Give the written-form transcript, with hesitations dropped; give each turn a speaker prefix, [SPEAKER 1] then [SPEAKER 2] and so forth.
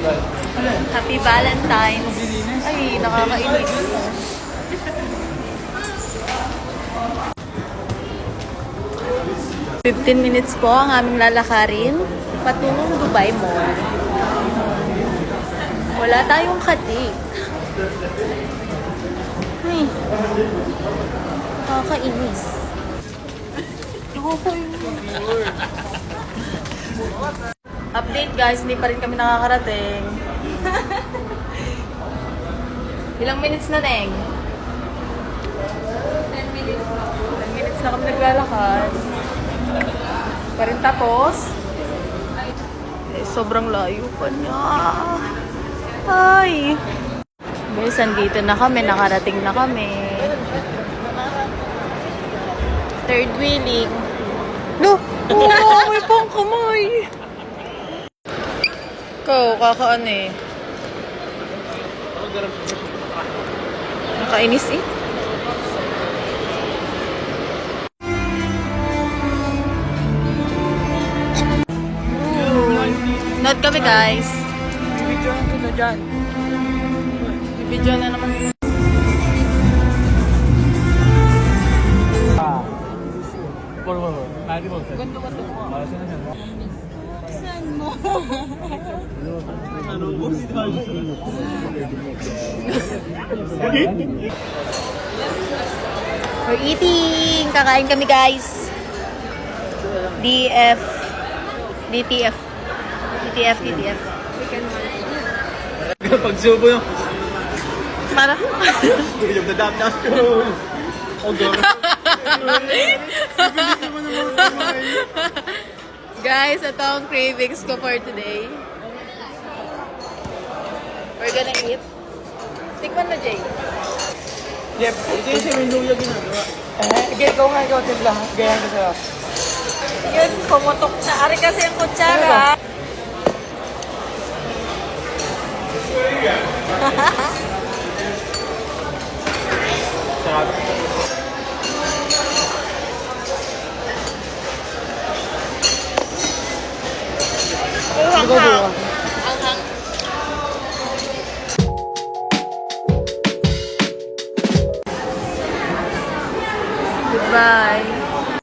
[SPEAKER 1] Happy Valentine's. Ay, nakakainis. 15 minutes po ang aming lalakarin patungong Dubai Mall. Wala tayong katik. Ay, nakakainis. Update guys, hindi pa rin kami nakakarating. Ilang minutes na, Neng? 10 minutes. 10 minutes na kami naglalakad. Pa rin tapos. Eh, sobrang layo pa niya. Ay. Guys, andito na kami. Nakarating na kami. Third wheeling. No! Oo, may pang kamay. Ikaw, kakaan eh. Nakainis eh. Note kami guys.
[SPEAKER 2] Video na sila dyan.
[SPEAKER 1] Video na naman.
[SPEAKER 2] Ganda ba ito mo?
[SPEAKER 1] Saan mo? We're eating! Kakain kami guys. DF. DTF. DTF, DTF.
[SPEAKER 2] Pagsubo yung...
[SPEAKER 1] Para?
[SPEAKER 2] Yung dadam na. Oh, gano'n.
[SPEAKER 1] Guys, ito ang cravings ko for today. We're gonna eat. Tikman mo, Jay.
[SPEAKER 2] Yep, ito yung si Minuya ginagawa. Ikaw nga, ikaw timpla. Ganyan ka sa'yo.
[SPEAKER 1] Yun, pumutok na. Ari kasi ang kutsara.
[SPEAKER 2] Sarap.
[SPEAKER 1] Oh, hanghang. Hanghang.